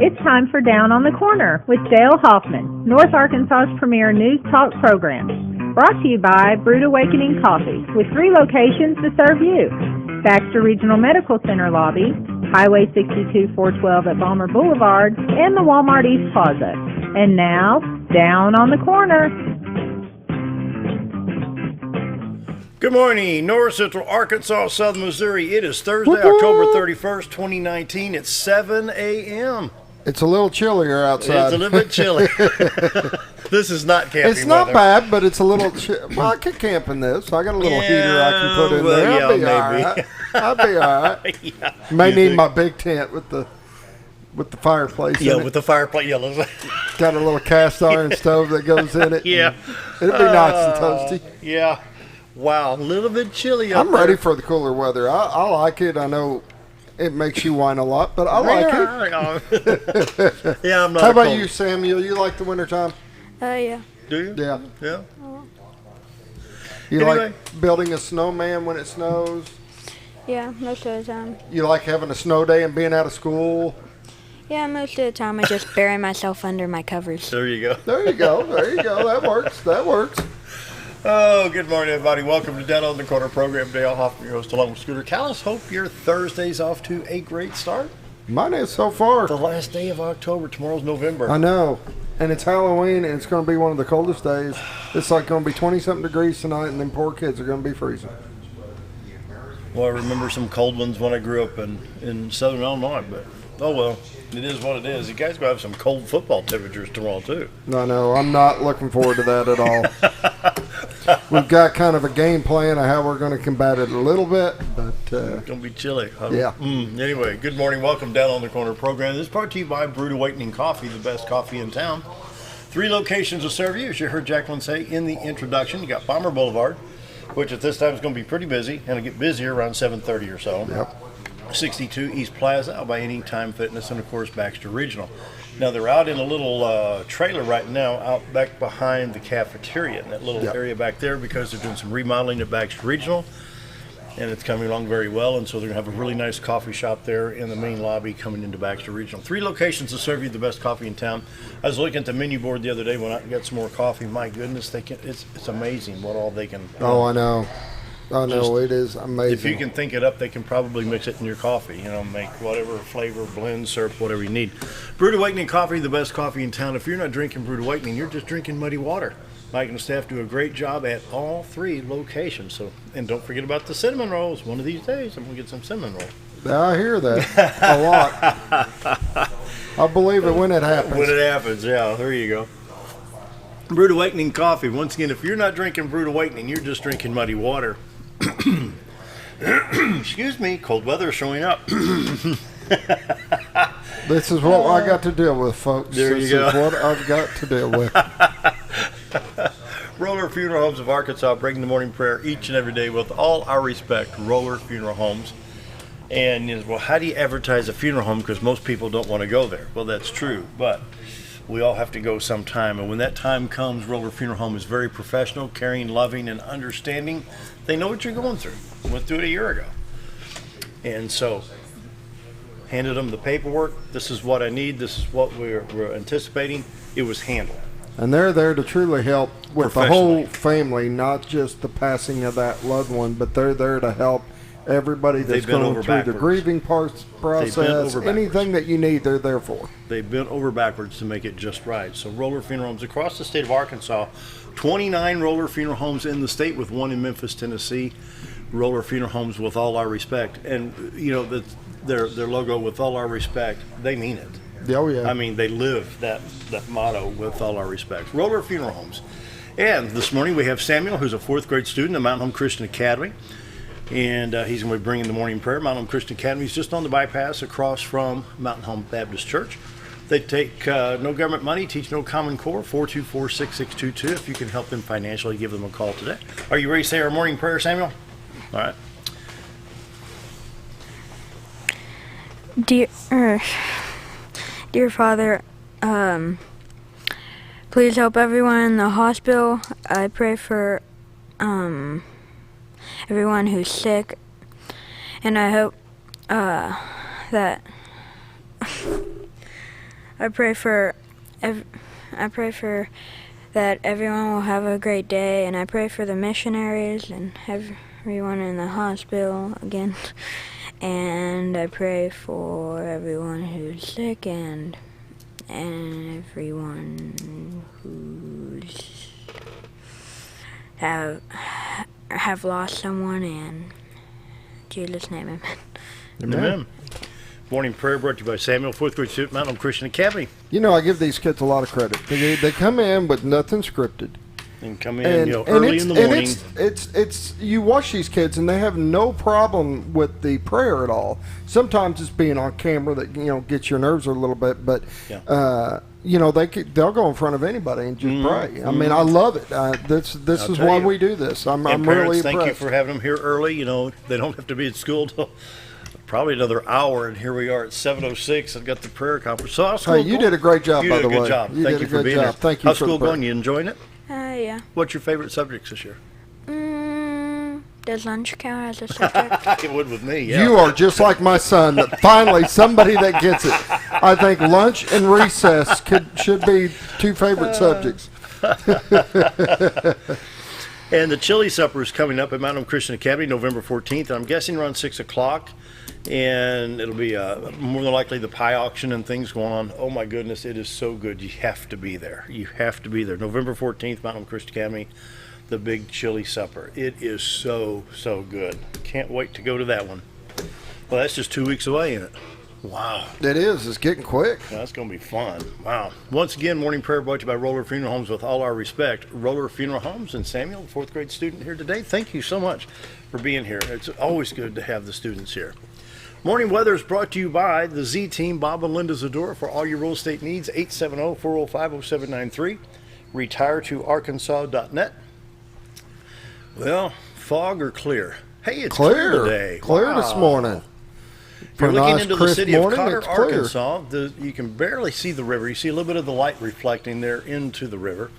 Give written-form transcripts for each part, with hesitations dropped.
It's time for Down on the Corner with Dale Hoffman, North Arkansas's premier news talk program. Brought to you by Brood Awakening Coffee, with 3 locations to serve you. Baxter Regional Medical Center lobby, Highway 62 412 at Balmer Boulevard, and the Walmart East Plaza. And now, Down on the Corner. Good morning, North Central Arkansas, Southern Missouri. It is Thursday, October 31st, 2019. It's 7 a.m. It's a little chillier outside. It's a little bit chilly. This is not camping It's not weather. bad, but it's a little well, I could camp in this. I got a little heater I can put in there. I'll be all right. I'll be all right. Yeah, May need my big tent with the fireplace in it. with the fireplace. Yeah, Got a little cast iron stove that goes in it. Yeah. It'll be nice and toasty. Yeah. Wow, a little bit chilly up I'm ready for the cooler weather. I like it. I know it makes you whine a lot, but I like it. Yeah, I'm not. How about you, Samuel? You like the wintertime? Yeah. Do you? Yeah. Yeah. You Anyway. like building a snowman when it snows? Yeah, most of the time. You like having a snow day and being out of school? Yeah, most of the time I just bury myself under my covers. There you go. There you go. There you go. That works. That works. Oh, good morning, everybody. Welcome to Down on the Corner program. Dale Hoffman, your host, along with Scooter Callis. Hope your Thursday's off to a great start. Mine is so far. The last day of October. Tomorrow's November. I know. And it's Halloween, and it's going to be one of the coldest days. It's like going to be 20-something degrees tonight, and then poor kids are going to be freezing. Well, I remember some cold ones when I grew up in southern Illinois, but oh well, it is what it is. You guys going to have some cold football temperatures tomorrow, too. I know. I'm not looking forward to that at all. We've got kind of a game plan of how we're going to combat it a little bit, but It's going to be chilly. yeah. Anyway, good morning. Welcome Down on the Corner program. This is brought to you by Brood Awakening Coffee, the best coffee in town. 3 locations to serve you, as you heard Jacqueline say in the introduction. You got Balmer Boulevard, which at this time is going to be pretty busy, and it'll get busier around 7:30 or so. Yep. 62 East Plaza, out by Anytime Fitness, and of course Baxter Regional. Now they're out in a little trailer right now, out back behind the cafeteria, in that little area back there, because they're doing some remodeling at Baxter Regional, and it's coming along very well. And so they're gonna have a really nice coffee shop there in the main lobby coming into Baxter Regional. 3 locations to serve you the best coffee in town. I was looking at the menu board the other day when I got some more coffee. My goodness, it's amazing what all they can. Oh, I know. I know. It is amazing. If you can think it up, they can probably mix it in your coffee. Make whatever flavor, blend, syrup, whatever you need. Brood Awakening Coffee, the best coffee in town. If you're not drinking Brood Awakening, you're just drinking muddy water. Mike and the staff do a great job at all 3 locations. And don't forget about the cinnamon rolls. One of these days, I'm going to get some cinnamon rolls. I hear that a lot. I believe it when it happens. When it happens, yeah. There you go. Brood Awakening Coffee. Once again, if you're not drinking Brood Awakening, you're just drinking muddy water. Excuse me, cold weather showing up. This is what I got to deal with, folks. There you go. This is what I've got to deal with. Roller Funeral Homes of Arkansas, bringing the morning prayer each and every day with all our respect. Roller Funeral Homes. And, well, how do you advertise a funeral home? Because most people don't want to go there. Well, that's true, but we all have to go sometime. And when that time comes, Roller Funeral Home is very professional, caring, loving, and understanding. They know what you're going through. Went through it a year ago. And so, handed them the paperwork. This is what I need. This is what we're anticipating. It was handled. And they're there to truly help with the whole family, not just the passing of that loved one, but they're there to help everybody that's going through the grieving process. Anything that you need, they're there for. They bent over backwards to make it just right. So Roller Funeral Homes across the state of Arkansas, 29 Roller Funeral Homes in the state, with 1 in Memphis, Tennessee. Roller Funeral Homes, with all our respect. And, their logo, with all our respect, they mean it. Oh, yeah. I mean, they live that motto, with all our respect. Roller Funeral Homes. And this morning we have Samuel, who's a 4th grade student at Mountain Home Christian Academy. And he's going to be bringing the morning prayer. Mountain Home Christian Academy is just on the bypass across from Mountain Home Baptist Church. They take no government money, teach no Common Core, 424-6622. If you can help them financially, give them a call today. Are you ready to say our morning prayer, Samuel? All right. Dear Father, please help everyone in the hospital. I pray for everyone who's sick, and I hope that I pray for that everyone will have a great day, and I pray for the missionaries and everyone in the hospital again. And I pray for everyone who's sick and everyone who's have lost someone, in Jesus' name, amen. Amen. Morning prayer brought to you by Samuel, 4th grade student, Mount Christian Academy. You know, I give these kids a lot of credit. They come in with nothing scripted. And come in, early in the morning. It's you watch these kids and they have no problem with the prayer at all. Sometimes it's being on camera that gets your nerves a little bit, but they'll go in front of anybody and just pray. I mean, I love it. This is why we do this. I'm really impressed. Thank you for having them here early. They don't have to be at school till probably another hour, and here we are at 7:06. I've got the prayer conference. So how's school going? You did a great job, by the way. You did a good job. Thank you for being here. Thank you. How's school going? You enjoying it? Yeah. What's your favorite subjects this year? Does lunch count as a subject? It would with me, yeah. You are just like my son. Finally, somebody that gets it. I think lunch and recess should be two favorite subjects. And the chili supper is coming up at Mount Christian Academy, November 14th. I'm guessing around 6 o'clock. And it'll be more than likely the pie auction and things going on. Oh my goodness, it is so good. You have to be there. You have to be there. November 14th, Mount Christian Academy, the big chili supper. It is so, so good. Can't wait to go to that one. Well, that's just 2 weeks away, isn't it? Wow. It is. It's getting quick. That's going to be fun. Wow. Once again, morning prayer brought to you by Roller Funeral Homes. With all our respect, Roller Funeral Homes. And Samuel, 4th grade student here today, thank you so much for being here. It's always good to have the students here. Morning weather is brought to you by the Z Team, Bob and Linda Zadora. For all your real estate needs, 870-405-0793. RetireToArkansas.net. Well, fog or clear? Hey, it's clear today. Clear this morning. If you're looking into the city of Cotter, Arkansas, you can barely see the river. You see a little bit of the light reflecting there into the river.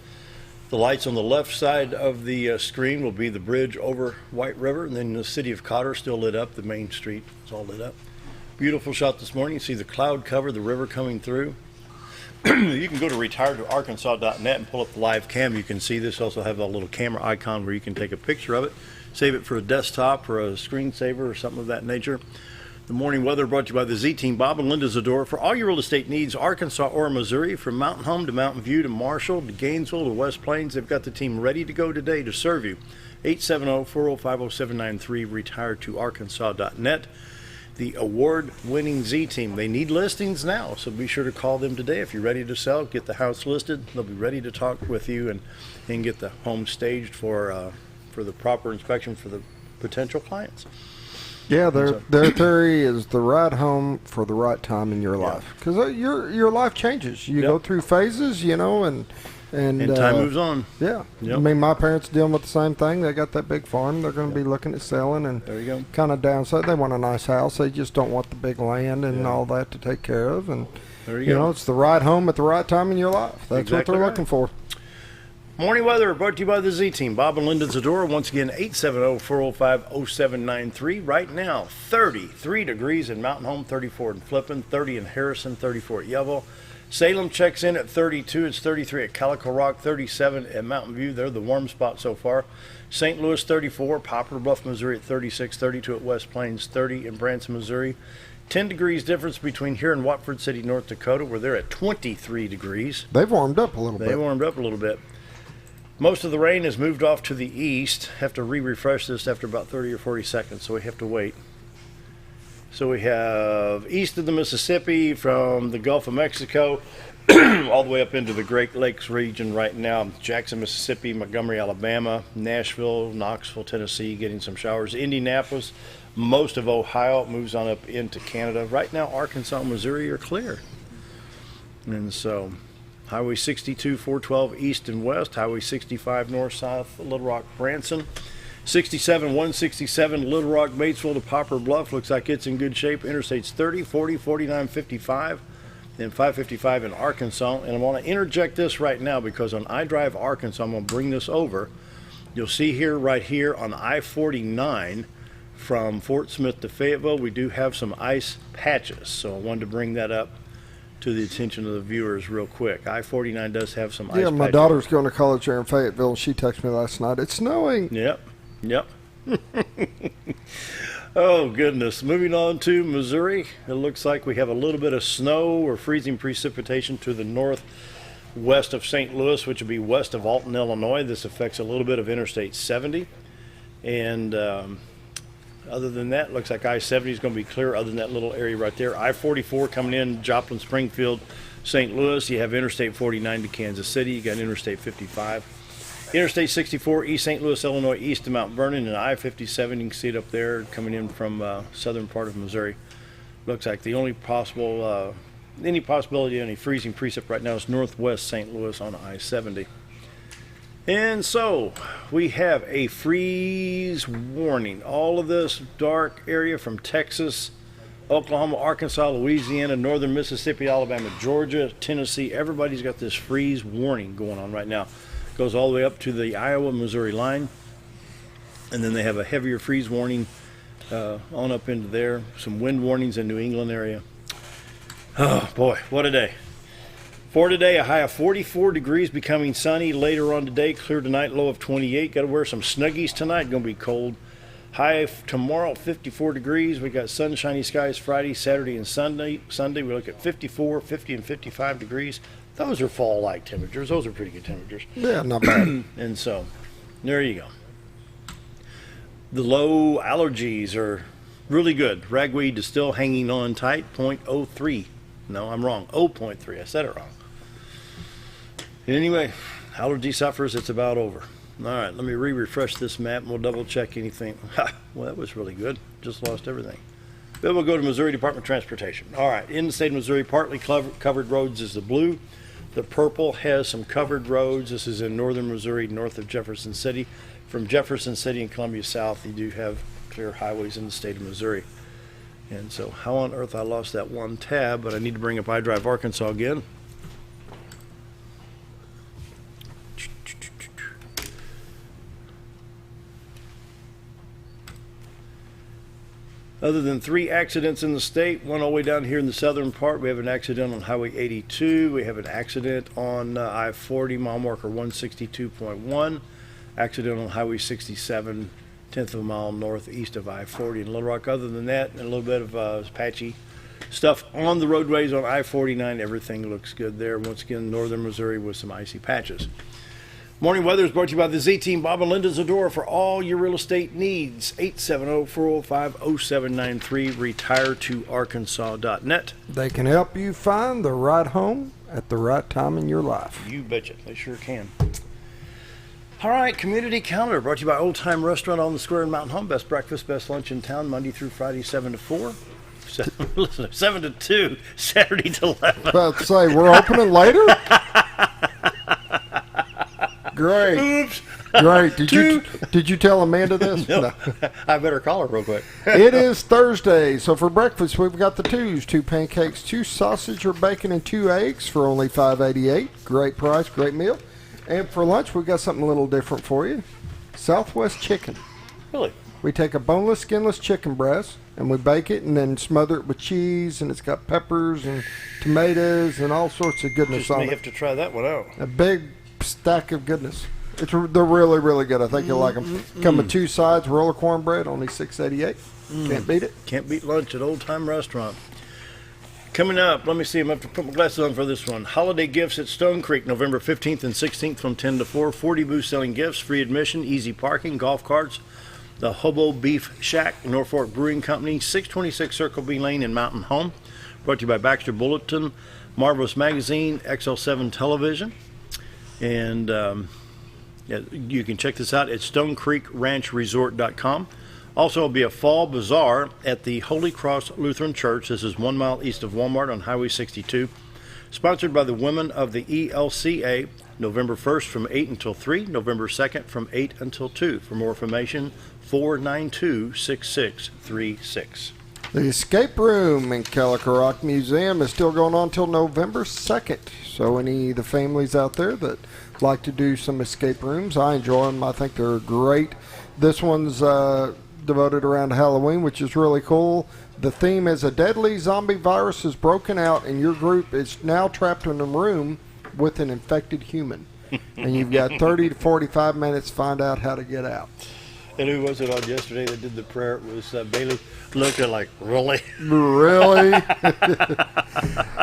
The lights on the left side of the screen will be the bridge over White River, and then the city of Cotter still lit up. The main street is all lit up. Beautiful shot this morning. You see the cloud cover, the river coming through. You can go to RetireToArkansas.net and pull up the live cam. You can see this. Also have a little camera icon where you can take a picture of it, save it for a desktop or a screensaver or something of that nature. The morning weather brought to you by the Z-Team, Bob and Linda Zadora. For all your real estate needs, Arkansas or Missouri, from Mountain Home to Mountain View to Marshall to Gainesville to West Plains, they've got the team ready to go today to serve you. 870-405-0793, RetireToArkansas.net. The award-winning Z-Team. They need listings now, so be sure to call them today. If you're ready to sell, get the house listed. They'll be ready to talk with you and get the home staged for the proper inspection for the potential clients. Yeah, their theory is the right home for the right time in your life, because your life changes. You go through phases, and time moves on. Yeah, I mean, my parents are dealing with the same thing. They got that big farm. They're going to be looking at selling, and there you go. Kind of downside. They want a nice house. They just don't want the big land and all that to take care of. And there you go. It's the right home at the right time in your life. That's exactly what they're looking for. Morning weather brought to you by the Z-Team, Bob and Linda Zadora. Once again, 870-405-0793. Right now, 33 degrees in Mountain Home, 34 in Flippin, 30 in Harrison, 34 at Yellville. Salem checks in at 32. It's 33 at Calico Rock, 37 at Mountain View. They're the warm spot so far. St. Louis, 34. Poplar Bluff, Missouri at 36. 32 at West Plains, 30 in Branson, Missouri. 10 degrees difference between here and Watford City, North Dakota, where they're at 23 degrees. They've warmed up a little bit. They warmed up a little bit. Most of the rain has moved off to the east. Have to refresh this after about 30 or 40 seconds, so we have to wait. So we have east of the Mississippi from the Gulf of Mexico all the way up into the Great Lakes region right now. Jackson, Mississippi, Montgomery, Alabama, Nashville, Knoxville, Tennessee, getting some showers. Indianapolis, most of Ohio moves on up into Canada. Right now, Arkansas and Missouri are clear. And so Highway 62, 412 east and west. Highway 65 north-south, Little Rock, Branson. 67, 167, Little Rock, Batesville to Poplar Bluff. Looks like it's in good shape. Interstates 30, 40, 49, 55, then 555 in Arkansas. And I want to interject this right now because on iDrive Arkansas, I'm going to bring this over. You'll see here, right here on I-49 from Fort Smith to Fayetteville, we do have some ice patches. So I wanted to bring that up to the attention of the viewers real quick. I-49 does have some ice. Yeah, my daughter's going to college here in Fayetteville, and she texted me last night. It's snowing. Yep. Oh, goodness. Moving on to Missouri. It looks like we have a little bit of snow or freezing precipitation to the northwest of St. Louis, which would be west of Alton, Illinois. This affects a little bit of Interstate 70. And other than that, it looks like I-70 is going to be clear other than that little area right there. I-44 coming in, Joplin, Springfield, St. Louis. You have Interstate 49 to Kansas City. You got Interstate 55. Interstate 64, East St. Louis, Illinois, east of Mount Vernon, and I-57, you can see it up there coming in from southern part of Missouri. Looks like the only possible, any possibility of any freezing precip right now is northwest St. Louis on I-70. And so, we have a freeze warning. All of this dark area from Texas, Oklahoma, Arkansas, Louisiana, northern Mississippi, Alabama, Georgia, Tennessee, everybody's got this freeze warning going on right now. Goes all the way up to the Iowa-Missouri line, and then they have a heavier freeze warning on up into there. Some wind warnings in New England area. Oh boy, what a day. For today, a high of 44 degrees, becoming sunny later on today. Clear tonight, low of 28. Got to wear some snuggies tonight, going to be cold. High tomorrow, 54 degrees. We got sunshiny skies Friday, Saturday, and Sunday. We look at 54, 50, and 55 degrees. Those are fall-like temperatures. Those are pretty good temperatures. Yeah, not bad. And so, there you go. The low allergies are really good. Ragweed is still hanging on tight, 0.03. No, I'm wrong. 0.3. I said it wrong. Anyway, allergy sufferers, it's about over. All right, let me refresh this map, and we'll double-check anything. Well, that was really good. Just lost everything. Then we'll go to Missouri Department of Transportation. All right, in the state of Missouri, partly covered roads is the blue. The purple has some covered roads. This is in northern Missouri, north of Jefferson City. From Jefferson City and Columbia South, you do have clear highways in the state of Missouri. And so, how on earth I lost that one tab, but I need to bring up iDrive Arkansas again. Other than 3 accidents in the state, one all the way down here in the southern part, we have an accident on Highway 82. We have an accident on I-40, mile marker 162.1. Accident on Highway 67, 10th of a mile northeast of I-40 in Little Rock. Other than that, and a little bit of patchy stuff on the roadways on I-49. Everything looks good there. Once again, northern Missouri with some icy patches. Morning weather is brought to you by the Z-Team, Bob and Linda Zadora, for all your real estate needs. 870-405-0793, retiretoarkansas.net. They can help you find the right home at the right time in your life. You betcha. They sure can. All right, community calendar brought to you by Old Time Restaurant on the Square in Mountain Home. Best breakfast, best lunch in town, Monday through Friday, 7 to 4. 7 to 2, Saturday to 11. About to say, we're opening later? Great. Oops. Great. Did you tell Amanda this? No. I better call her real quick. It is Thursday, so for breakfast we've got the 2 pancakes, 2 sausage or bacon, and 2 eggs for only $5.88. Great price, great meal. And for lunch we've got something a little different for you. Southwest chicken. Really? We take a boneless, skinless chicken breast and we bake it and then smother it with cheese, and it's got peppers and tomatoes and all sorts of goodness Just on may it. have to try that one out. A big stack of goodness. They're really, really good. I think you'll like them. Come with 2 sides, roll of cornbread, only $6.88. Can't beat it. Can't beat lunch at Old Time Restaurant. Coming up, let me see. I'm going to have to put my glasses on for this one. Holiday gifts at Stone Creek, November 15th and 16th from 10 to 4. 40 booths selling gifts, free admission, easy parking, golf carts. The Hobo Beef Shack, Norfolk Brewing Company, 626 Circle B Lane in Mountain Home. Brought to you by Baxter Bulletin, Marvelous Magazine, XL7 Television. And you can check this out at StoneCreekRanchResort.com. Also, it'll be a fall bazaar at the Holy Cross Lutheran Church. This is 1 mile east of Walmart on Highway 62. Sponsored by the women of the ELCA, November 1st from 8 until 3, November 2nd from 8 until 2. For more information, 492-6636. The escape room in Calico Museum is still going on until November 2nd. So any of the families out there that like to do some escape rooms, I enjoy them. I think they're great. This one's devoted around Halloween, which is really cool. The theme is a deadly zombie virus has broken out, and your group is now trapped in a room with an infected human. And you've got 30 to 45 minutes to find out how to get out. And who was it on yesterday that did the prayer? It was Bailey. Looking like, really? Really?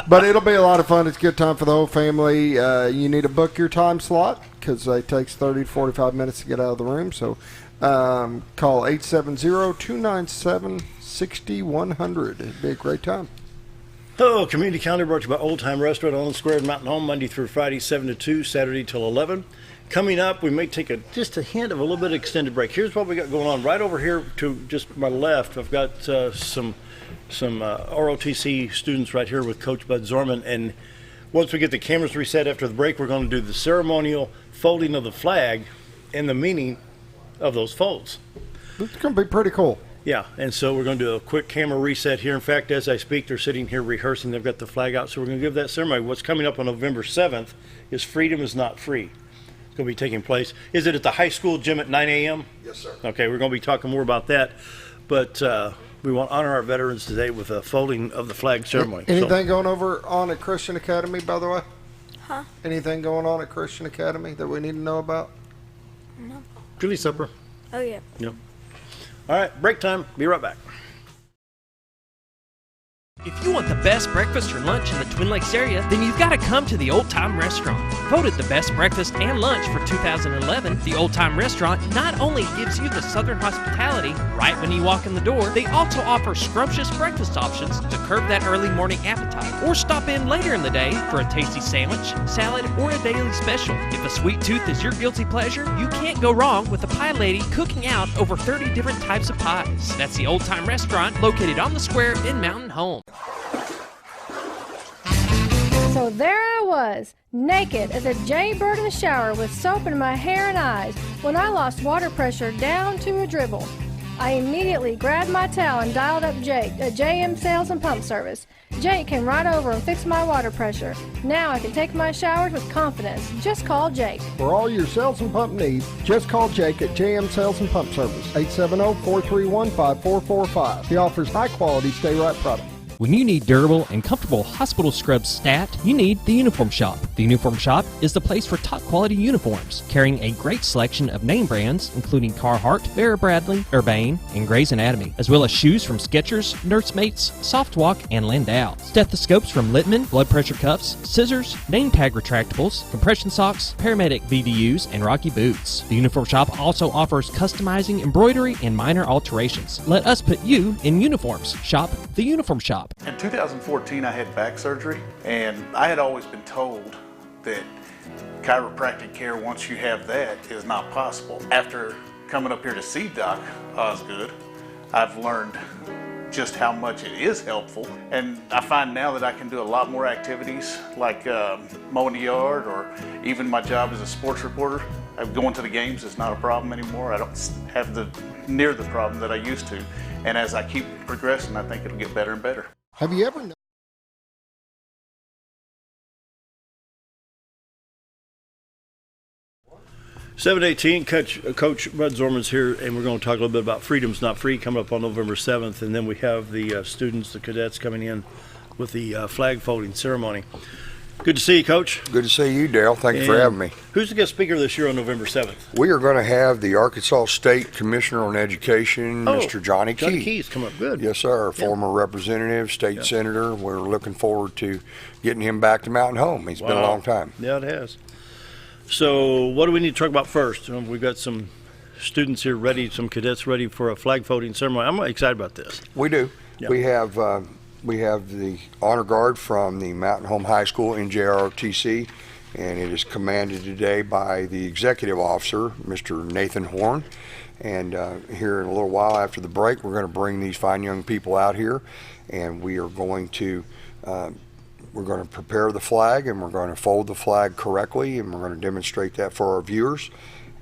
But it'll be a lot of fun. It's a good time for the whole family. You need to book your time slot because it takes 30 to 45 minutes to get out of the room. So call 870-297-6100. It'd be a great time. Oh, community calendar brought to you by Old Time Restaurant on the Square in Mountain Home, Monday through Friday, 7 to 2, Saturday till 11. Coming up, we may take just a hint of a little bit of extended break. Here's what we got going on. Right over here to just my left, I've got some NJROTC students right here with Coach Bud Zorman. And once we get the cameras reset after the break, we're going to do the ceremonial folding of the flag and the meaning of those folds. It's going to be pretty cool. Yeah, and so we're going to do a quick camera reset here. In fact, as I speak, they're sitting here rehearsing. They've got the flag out, so we're going to give that ceremony. What's coming up on November 7th is Freedom is Not Free. It's going to be taking place. Is it at the high school gym at 9 a.m.? Yes, sir. Okay, we're going to be talking more about that. But we want to honor our veterans today with a folding of the flag ceremony. Anything going over on at Christian Academy, by the way? Huh? Anything going on at Christian Academy that we need to know about? No. Julie supper. Oh, yeah. Yep. All right, break time. Be right back. If you want the best breakfast or lunch in the Twin Lakes area, then you've got to come to the Old Time Restaurant. Voted the best breakfast and lunch for 2011, the Old Time Restaurant not only gives you the Southern hospitality right when you walk in the door, they also offer scrumptious breakfast options to curb that early morning appetite. Or stop in later in the day for a tasty sandwich, salad, or a daily special. If a sweet tooth is your guilty pleasure, you can't go wrong with the Pie Lady cooking out over 30 different types of pies. That's the Old Time Restaurant located on the square in Mountain Home. So there I was, naked as a jaybird in the shower with soap in my hair and eyes when I lost water pressure down to a dribble. I immediately grabbed my towel and dialed up Jake at JM Sales and Pump Service. Jake came right over and fixed my water pressure. Now I can take my showers with confidence. Just call Jake. For all your sales and pump needs, just call Jake at JM Sales and Pump Service, 870-431-5445. He offers high-quality stay-right products. When you need durable and comfortable hospital scrubs stat, you need the Uniform Shop. The Uniform Shop is the place for top quality uniforms, carrying a great selection of name brands, including Carhartt, Vera Bradley, Urbane, and Grey's Anatomy, as well as shoes from Skechers, Nursemates, Softwalk, and Landau, stethoscopes from Littman, blood pressure cuffs, scissors, name tag retractables, compression socks, paramedic VDUs, and Rocky boots. The Uniform Shop also offers customizing embroidery and minor alterations. Let us put you in uniforms. Shop the Uniform Shop. In 2014, I had back surgery, and I had always been told that chiropractic care, once you have that, is not possible. After coming up here to see Doc Osgood, I've learned just how much it is helpful, and I find now that I can do a lot more activities like mowing the yard, or even my job as a sports reporter. Going to the games is not a problem anymore. I don't have near the problem that I used to, and as I keep progressing, I think it'll get better and better. Have you ever... 7:18, Coach Bud Zorman's here, and we're going to talk a little bit about Freedom's Not Free coming up on November 7th, and then we have the students, the cadets, coming in with the flag folding ceremony. Good to see you, Coach. Good to see you, Dale. Thank you for having me. Who's the guest speaker this year on November 7th? We are going to have the Arkansas State Commissioner on Education, Mr. Johnny Key. Johnny Key's come up good. Yes, sir. Former representative, state senator. We're looking forward to getting him back to Mountain Home. He's been a long time. Yeah, it has. So what do we need to talk about first? We've got some students here ready, some cadets ready for a flag folding ceremony. I'm excited about this. We do. Yeah. We have the honor guard from the Mountain Home High School, NJROTC, and it is commanded today by the executive officer, Mr. Nathan Horn. And here in a little while after the break, we're going to bring these fine young people out here, and we are going to prepare the flag, and we're going to fold the flag correctly, and we're going to demonstrate that for our viewers.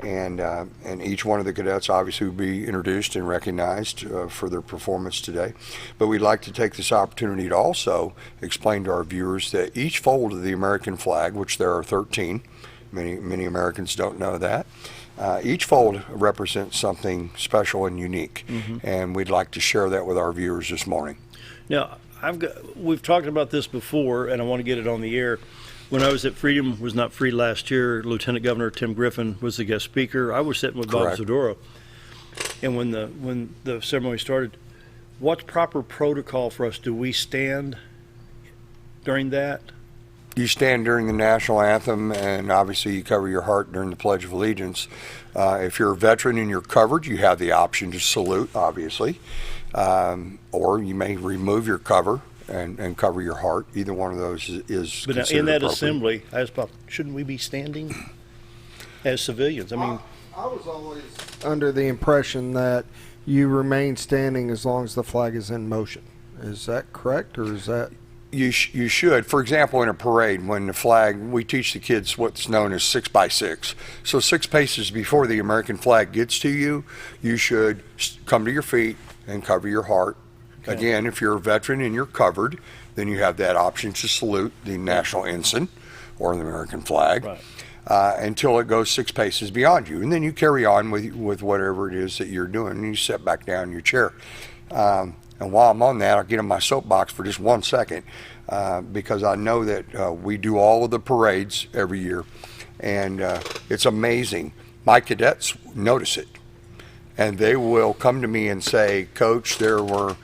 And each one of the cadets obviously will be introduced and recognized for their performance today. But we'd like to take this opportunity to also explain to our viewers that each fold of the American flag, which there are 13, many Americans don't know that, Each fold represents something special and unique, and we'd like to share that with our viewers this morning. Now, we've talked about this before, and I want to get it on the air. When I was at Freedom Was Not Free last year, Lieutenant Governor Tim Griffin was the guest speaker. I was sitting with Bob Zadoro, and when the ceremony started, what's proper protocol for us? Do we stand during that? You stand during the national anthem, and obviously you cover your heart during the Pledge of Allegiance. If you're a veteran and you're covered, you have the option to salute, obviously, or you may remove your cover and cover your heart. Either one of those is but considered in that appropriate. assembly, I asked Bob, shouldn't we be standing as civilians? I mean, I was always under the impression that you remain standing as long as the flag is in motion. Is that correct, or is that? You should. For example, in a parade, when the flag, we teach the kids what's known as 6 by 6. So 6 paces before the American flag gets to you, you should come to your feet and cover your heart. Okay. Again, if you're a veteran and you're covered, then you have that option to salute the national ensign or the American flag. Right. Until it goes 6 paces beyond you. And then you carry on with whatever it is that you're doing, and you sit back down in your chair. And while I'm on that, I'll get on my soapbox for just 1 second, because I know that we do all of the parades every year, and it's amazing. My cadets notice it, and they will come to me and say, Coach, there were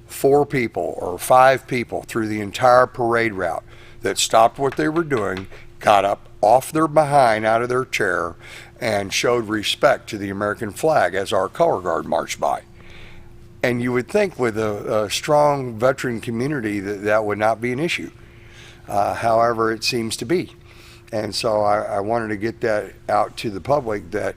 4 people or 5 people through the entire parade route that stopped what they were doing, got up off their behind out of their chair, and showed respect to the American flag as our color guard marched by. And you would think with a strong veteran community that would not be an issue. However, it seems to be. And so I wanted to get that out to the public, that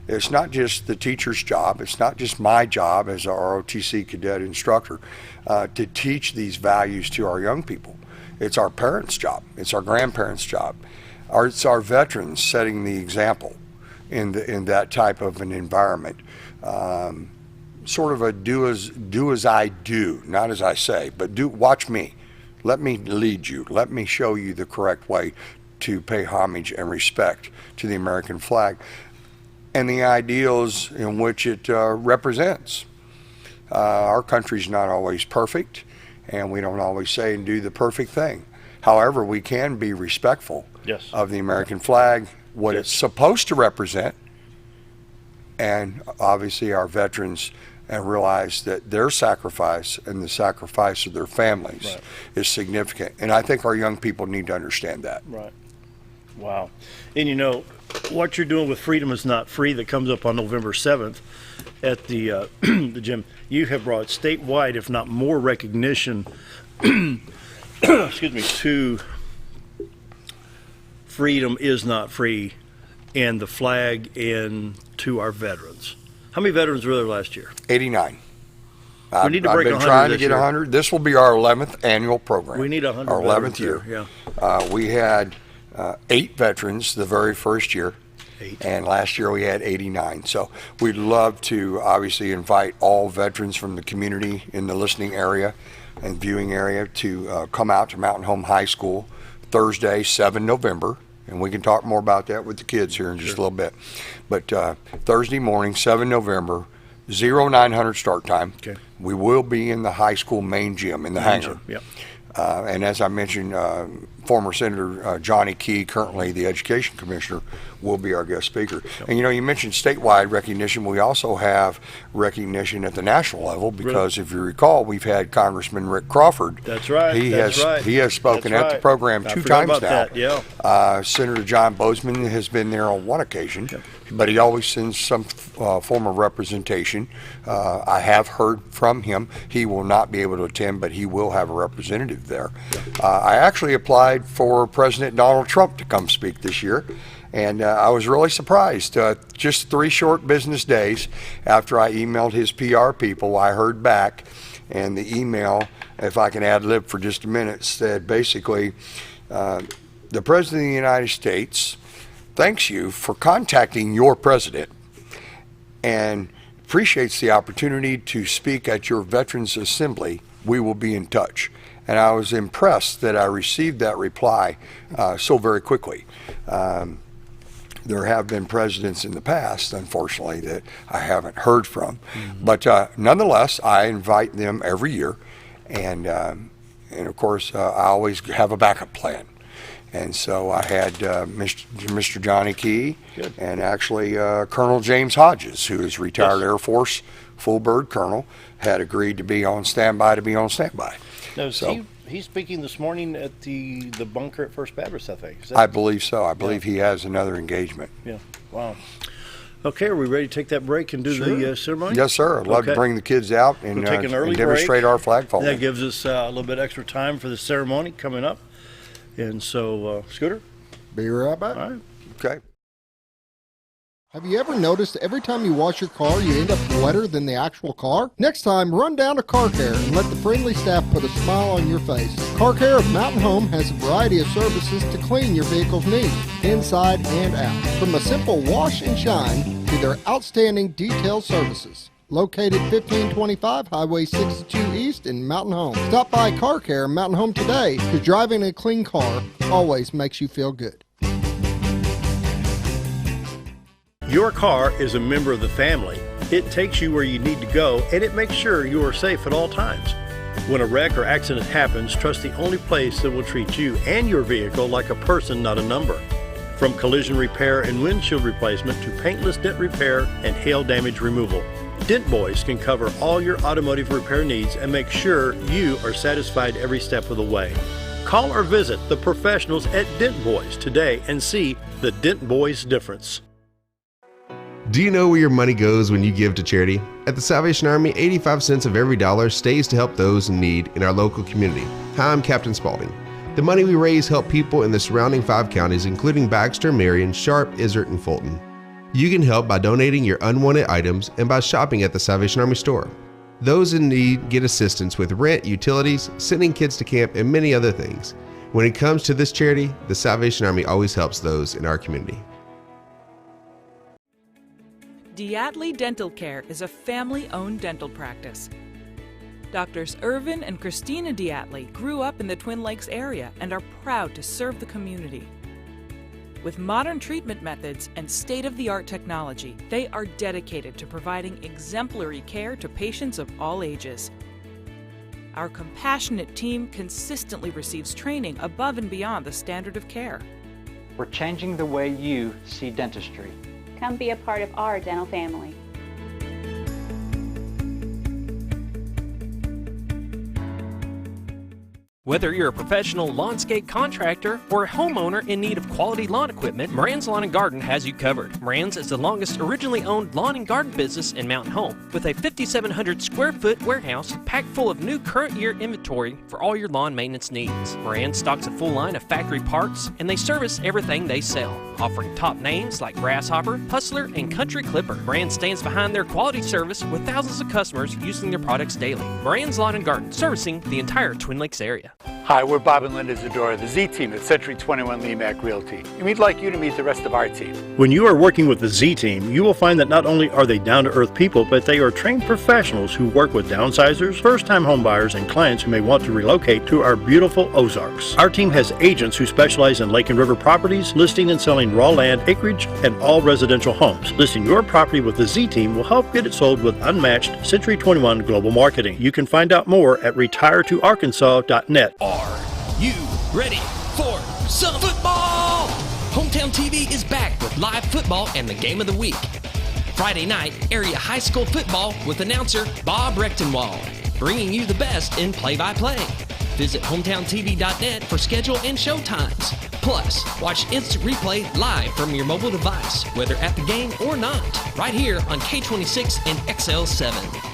it's not just the teacher's job, it's not just my job as a ROTC cadet instructor to teach these values to our young people. It's our parents' job, it's our grandparents' job. It's our veterans setting the example in that type of an environment. Sort of a do as I do, not as I say, but watch me. Let me lead you. Let me show you the correct way to pay homage and respect to the American flag and the ideals in which it represents. Our country's not always perfect, and we don't always say and do the perfect thing. However, we can be respectful of the American flag, what it's supposed to represent, and obviously our veterans, and realize that their sacrifice and the sacrifice of their families is significant. And I think our young people need to understand that. Right. Wow. And you know, what you're doing with Freedom Is Not Free that comes up on November 7th at the the gym, you have brought statewide, if not more, recognition excuse me, to Freedom Is Not Free and the flag and to our veterans. How many veterans were there last year? 89. We need to break 100. I've been trying to get 100. This will be our 11th annual program. We need 100. Our 11th year. Yeah. We had 8 veterans the very first year. 8. And last year we had 89. So we'd love to obviously invite all veterans from the community in the listening area and viewing area to come out to Mountain Home High School Thursday, 7 November. And we can talk more about that with the kids here in just a little bit. But Thursday morning, 7 November, 0900 start time. Okay. We will be in the high school main gym in the hangar. Yep. And as I mentioned, former Senator Johnny Key, currently the Education Commissioner, will be our guest speaker. Yep. And you know, you mentioned statewide recognition. We also have recognition at the national level because, if you recall, we've had Congressman Rick Crawford. That's right. He has spoken at the program 2 times now. Yeah. Senator John Bozeman has been there on 1 occasion, but he always sends some form of representation. I have heard from him. He will not be able to attend, but he will have a representative there. I actually applied for President Donald Trump to come speak this year, and I was really surprised. Just 3 short business days after I emailed his PR people, I heard back, and the email, if I can ad-lib for just a minute, said basically, the President of the United States thanks you for contacting your president and appreciates the opportunity to speak at your Veterans Assembly. We will be in touch. And I was impressed that I received that reply so very quickly. there have been presidents in the past, unfortunately, that I haven't heard from. But nonetheless, I invite them every year. And of course, I always have a backup plan. And so I had Mr. Johnny Key and actually Colonel James Hodges, who is retired Air Force full bird colonel, had agreed to be on standby Now, he's speaking this morning at the bunker at First Baptist, I think. I believe so. I believe he has another engagement. Yeah. Wow. Okay, are we ready to take that break and do the ceremony? Yes, sir. I'd love to bring the kids out and, we'll take an early and demonstrate break. our flag folding. That gives us a little bit extra time for the ceremony coming up. And so, Scooter? Be right back. All right. Okay. Have you ever noticed every time you wash your car, you end up wetter than the actual car? Next time, run down to Car Care and let the friendly staff put a smile on your face. Car Care of Mountain Home has a variety of services to clean your vehicle's needs, inside and out. From a simple wash and shine to their outstanding detail services. Located 1525 Highway 62 East in Mountain Home. Stop by Car Care Mountain Home today, because driving a clean car always makes you feel good. Your car is a member of the family. It takes you where you need to go, and it makes sure you are safe at all times. When a wreck or accident happens, trust the only place that will treat you and your vehicle like a person, not a number. From collision repair and windshield replacement to paintless dent repair and hail damage removal, Dent Boys can cover all your automotive repair needs and make sure you are satisfied every step of the way. Call or visit the professionals at Dent Boys today and see the Dent Boys difference. Do you know where your money goes when you give to charity? At the Salvation Army, 85 cents of every dollar stays to help those in need in our local community. Hi, I'm Captain Spaulding. The money we raise help people in the surrounding 5 counties, including Baxter, Marion, Sharp, Izzard, and Fulton. You can help by donating your unwanted items and by shopping at the Salvation Army store. Those in need get assistance with rent, utilities, sending kids to camp, and many other things. When it comes to this charity, the Salvation Army always helps those in our community. Diatley Dental Care is a family-owned dental practice. Doctors Irvin and Christina Diatley grew up in the Twin Lakes area and are proud to serve the community. With modern treatment methods and state-of-the-art technology, they are dedicated to providing exemplary care to patients of all ages. Our compassionate team consistently receives training above and beyond the standard of care. We're changing the way you see dentistry. Come be a part of our dental family. Whether you're a professional lawnscape contractor or a homeowner in need of quality lawn equipment, Moran's Lawn & Garden has you covered. Moran's is the longest originally owned lawn and garden business in Mountain Home, with a 5,700 square foot warehouse packed full of new current year inventory for all your lawn maintenance needs. Moran stocks a full line of factory parts, and they service everything they sell, offering top names like Grasshopper, Hustler, and Country Clipper. Moran stands behind their quality service with thousands of customers using their products daily. Moran's Lawn & Garden, servicing the entire Twin Lakes area. Hi, we're Bob and Linda Zadora, the Z Team at Century 21 Lemac Realty, and we'd like you to meet the rest of our team. When you are working with the Z Team, you will find that not only are they down-to-earth people, but they are trained professionals who work with downsizers, first-time homebuyers, and clients who may want to relocate to our beautiful Ozarks. Our team has agents who specialize in lake and river properties, listing and selling raw land, acreage, and all residential homes. Listing your property with the Z Team will help get it sold with unmatched Century 21 global marketing. You can find out more at retiretoarkansas.net. Are you ready for some football? Hometown TV is back with live football and the game of the week. Friday night, area high school football with announcer Bob Rechtenwald, bringing you the best in play-by-play. Visit hometowntv.net for schedule and show times. Plus, watch instant replay live from your mobile device, whether at the game or not, right here on K26 and XL7.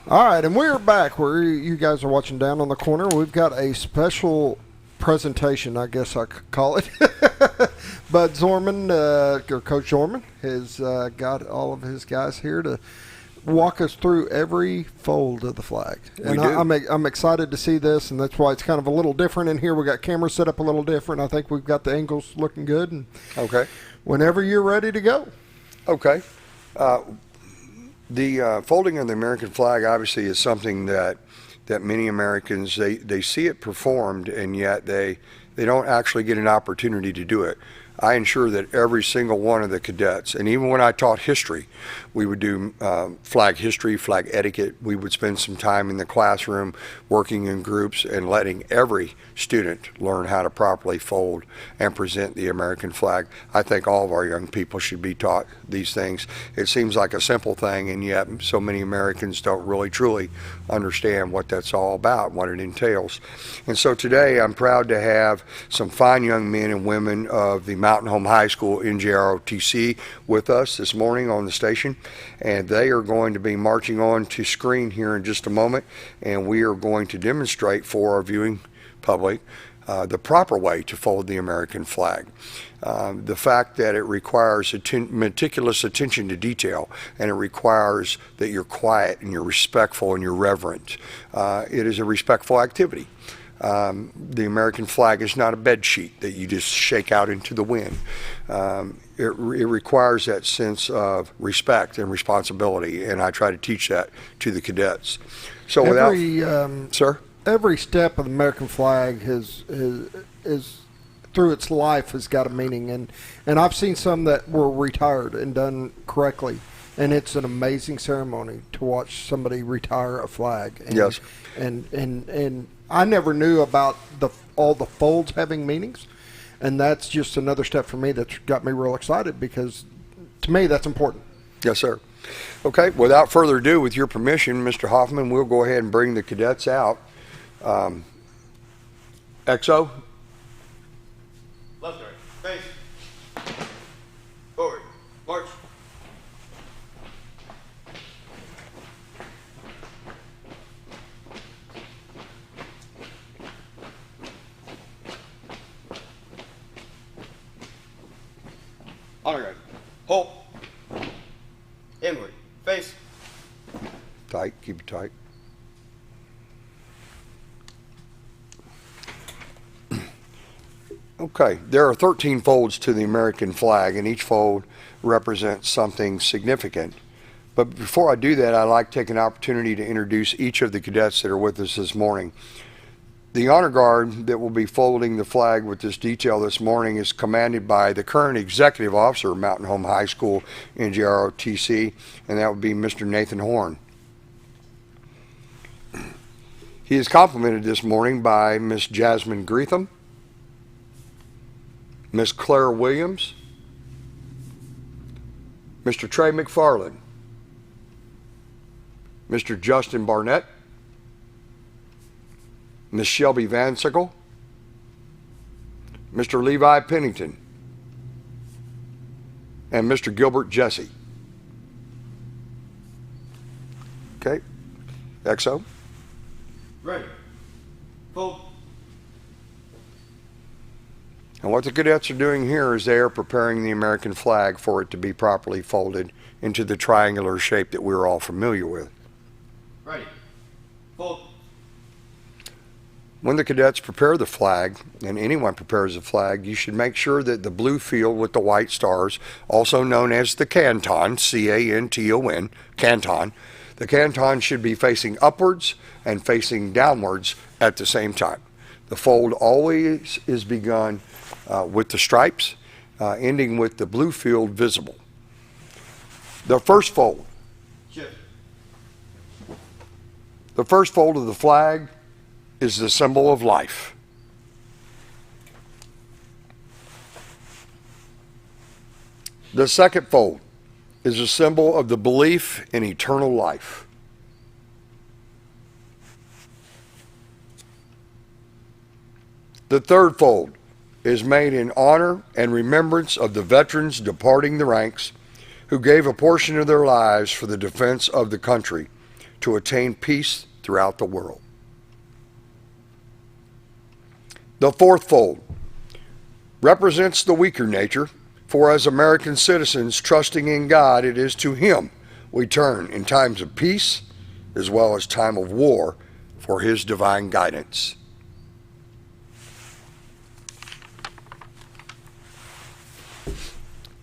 All right, and we're back where you guys are watching Down on the Corner. We've got a special presentation, I guess I could call it. But Zorman, or Coach Zorman, has got all of his guys here to walk us through every fold of the flag. And I'm excited to see this, and that's why it's kind of a little different in here. We got cameras set up a little different. I think we've got the angles looking good. And okay. Whenever you're ready to go. Okay. The folding of the American flag obviously is something that many Americans, they see it performed, and yet they don't actually get an opportunity to do it. I ensure that every single one of the cadets, and even when I taught history, we would do flag history, flag etiquette. We would spend some time in the classroom working in groups and letting every student learn how to properly fold and present the American flag. I think all of our young people should be taught these things. It seems like a simple thing, and yet so many Americans don't really truly understand what that's all about, what it entails. And so today I'm proud to have some fine young men and women of the Mountain Home High School NJROTC with us this morning on the station, and they are going to be marching on to screen here in just a moment, and we are going to demonstrate for our viewing public the proper way to fold the American flag. The fact that it requires meticulous attention to detail, and it requires that you're quiet and you're respectful and you're reverent. It is a respectful activity. The American flag is not a bed sheet that you just shake out into the wind. It requires that sense of respect and responsibility, and I try to teach that to the cadets. So sir? Every step of the American flag is through its life has got a meaning, and I've seen some that were retired and done correctly, and it's an amazing ceremony to watch somebody retire a flag. And, yes. And I never knew about all the folds having meanings, and that's just another step for me that's got me real excited, because to me that's important. Yes, sir. Okay, without further ado, with your permission, Mr. Hoffman, we'll go ahead and bring the cadets out. XO. Left, right, face. Forward, march. Honor guard. Hold. Inward. Face. Tight. Keep it tight. Okay, there are 13 folds to the American flag, and each fold represents something significant. But before I do that, I'd like to take an opportunity to introduce each of the cadets that are with us this morning. The honor guard that will be folding the flag with this detail this morning is commanded by the current executive officer of Mountain Home High School NJROTC, and that would be Mr. Nathan Horn. He is complimented this morning by Miss Jasmine Greetham, Miss Claire Williams, Mr. Trey McFarland, Mr. Justin Barnett, Miss Shelby Van Sickle, Mr. Levi Pennington, and Mr. Gilbert Jesse. Okay, XO. Ready. Fold. And what the cadets are doing here is they are preparing the American flag for it to be properly folded into the triangular shape that we're all familiar with. Ready. Fold. When the cadets prepare the flag, and anyone prepares a flag, you should make sure that the blue field with the white stars, also known as the canton, C-A-N-T-O-N, canton, the canton should be facing upwards and facing downwards at the same time. The fold always is begun with the stripes, ending with the blue field visible. The first fold. Shift. The first fold of the flag is the symbol of life. The second fold is a symbol of the belief in eternal life. The third fold is made in honor and remembrance of the veterans departing the ranks who gave a portion of their lives for the defense of the country to attain peace throughout the world. The fourth fold represents the weaker nature, for as American citizens trusting in God, it is to Him we turn in times of peace as well as time of war for His divine guidance.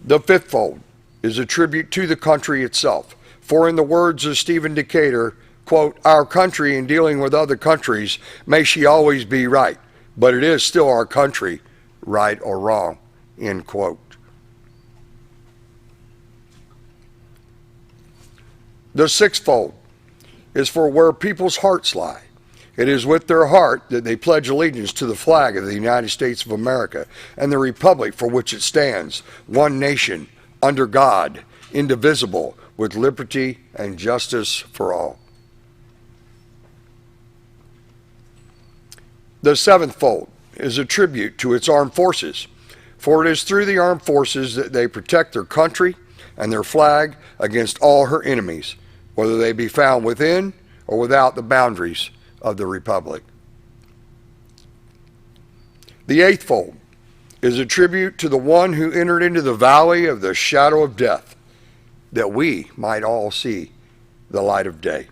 The fifth fold is a tribute to the country itself. For in the words of Stephen Decatur, quote, "Our country in dealing with other countries, may she always be right, but it is still our country, right or wrong," end quote. The sixfold is for where people's hearts lie. It is with their heart that they pledge allegiance to the flag of the United States of America and the republic for which it stands, one nation, under God, indivisible, with liberty and justice for all. The seventh fold is a tribute to its armed forces, for it is through the armed forces that they protect their country and their flag against all her enemies, whether they be found within or without the boundaries of the republic. The eighth fold is a tribute to the one who entered into the valley of the shadow of death, that we might all see the light of day.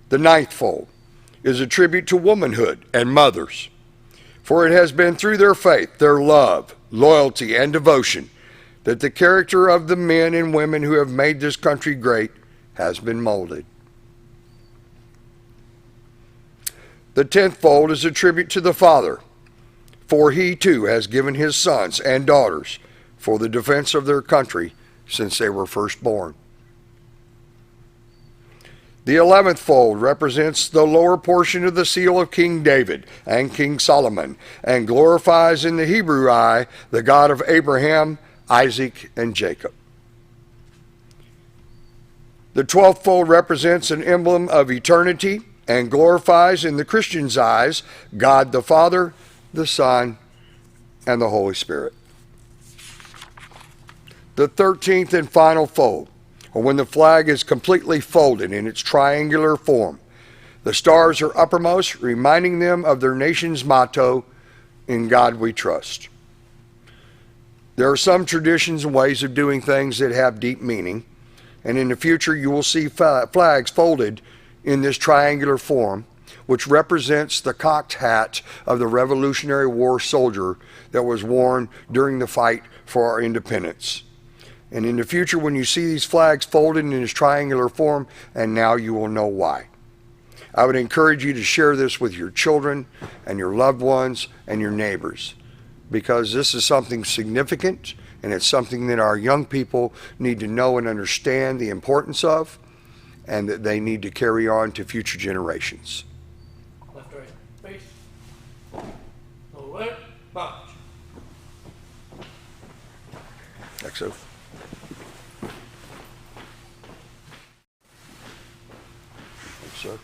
The ninth fold is a tribute to womanhood and mothers, for it has been through their faith, their love, loyalty, and devotion that the character of the men and women who have made this country great has been molded. The 10th fold is a tribute to the Father, for he too has given his sons and daughters for the defense of their country since they were first born. The 11th fold represents the lower portion of the seal of King David and King Solomon, and glorifies in the Hebrew eye the God of Abraham, Isaac, and Jacob. The 12th fold represents an emblem of eternity and glorifies in the Christian's eyes God the Father, the Son, and the Holy Spirit. The 13th and final fold, or when the flag is completely folded in its triangular form, the stars are uppermost, reminding them of their nation's motto, "In God we trust." There are some traditions and ways of doing things that have deep meaning, and in the future you will see flags folded in this triangular form, which represents the cocked hat of the Revolutionary War soldier that was worn during the fight for our independence. And in the future, when you see these flags folded in this triangular form, and now you will know why. I would encourage you to share this with your children and your loved ones and your neighbors, because this is something significant, and it's something that our young people need to know and understand the importance of, and that they need to carry on to future generations. Left, right, face. No left, box. XO. So.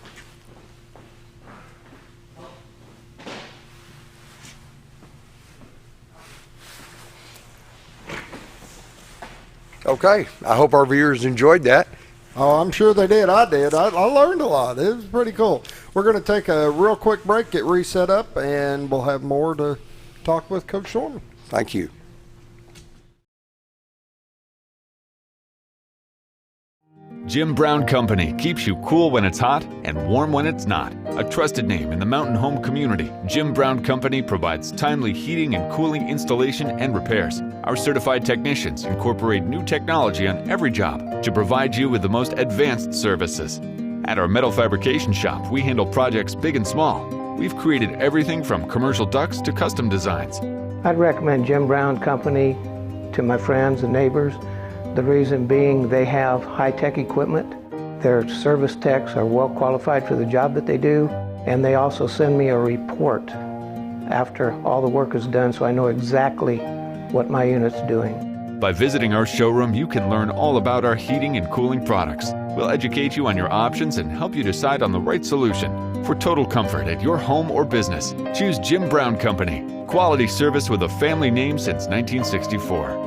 Okay, I hope our viewers enjoyed that. Oh, I'm sure they did. I did. I learned a lot. It was pretty cool. We're going to take a real quick break, get reset up, and we'll have more to talk with Coach Zorman. Thank you. Jim Brown Company keeps you cool when it's hot and warm when it's not. A trusted name in the mountain home community, Jim Brown Company provides timely heating and cooling installation and repairs. Our certified technicians incorporate new technology on every job to provide you with the most advanced services. At our metal fabrication shop, we handle projects big and small. We've created everything from commercial ducts to custom designs. I'd recommend Jim Brown Company to my friends and neighbors. The reason being they have high-tech equipment. Their service techs are well qualified for the job that they do, and they also send me a report after all the work is done so I know exactly what my unit's doing. By visiting our showroom, you can learn all about our heating and cooling products. We'll educate you on your options and help you decide on the right solution. For total comfort at your home or business, choose Jim Brown Company. Quality service with a family name since 1964.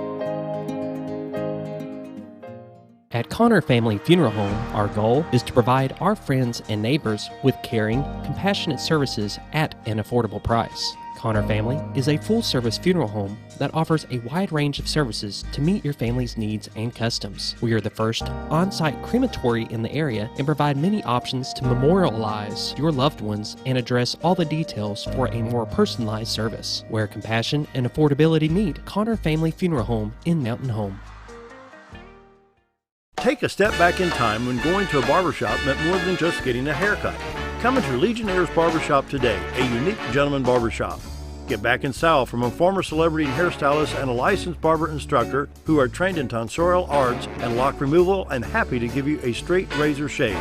At Connor Family Funeral Home, our goal is to provide our friends and neighbors with caring, compassionate services at an affordable price. Connor Family is a full-service funeral home that offers a wide range of services to meet your family's needs and customs. We are the first on-site crematory in the area and provide many options to memorialize your loved ones and address all the details for a more personalized service. Where compassion and affordability meet, Connor Family Funeral Home in Mountain Home. Take a step back in time when going to a barbershop meant more than just getting a haircut. Come into Legionnaire's Barbershop today, a unique gentleman barbershop. Get back in style from a former celebrity and hairstylist and a licensed barber instructor who are trained in tonsorial arts and lock removal and happy to give you a straight razor shave.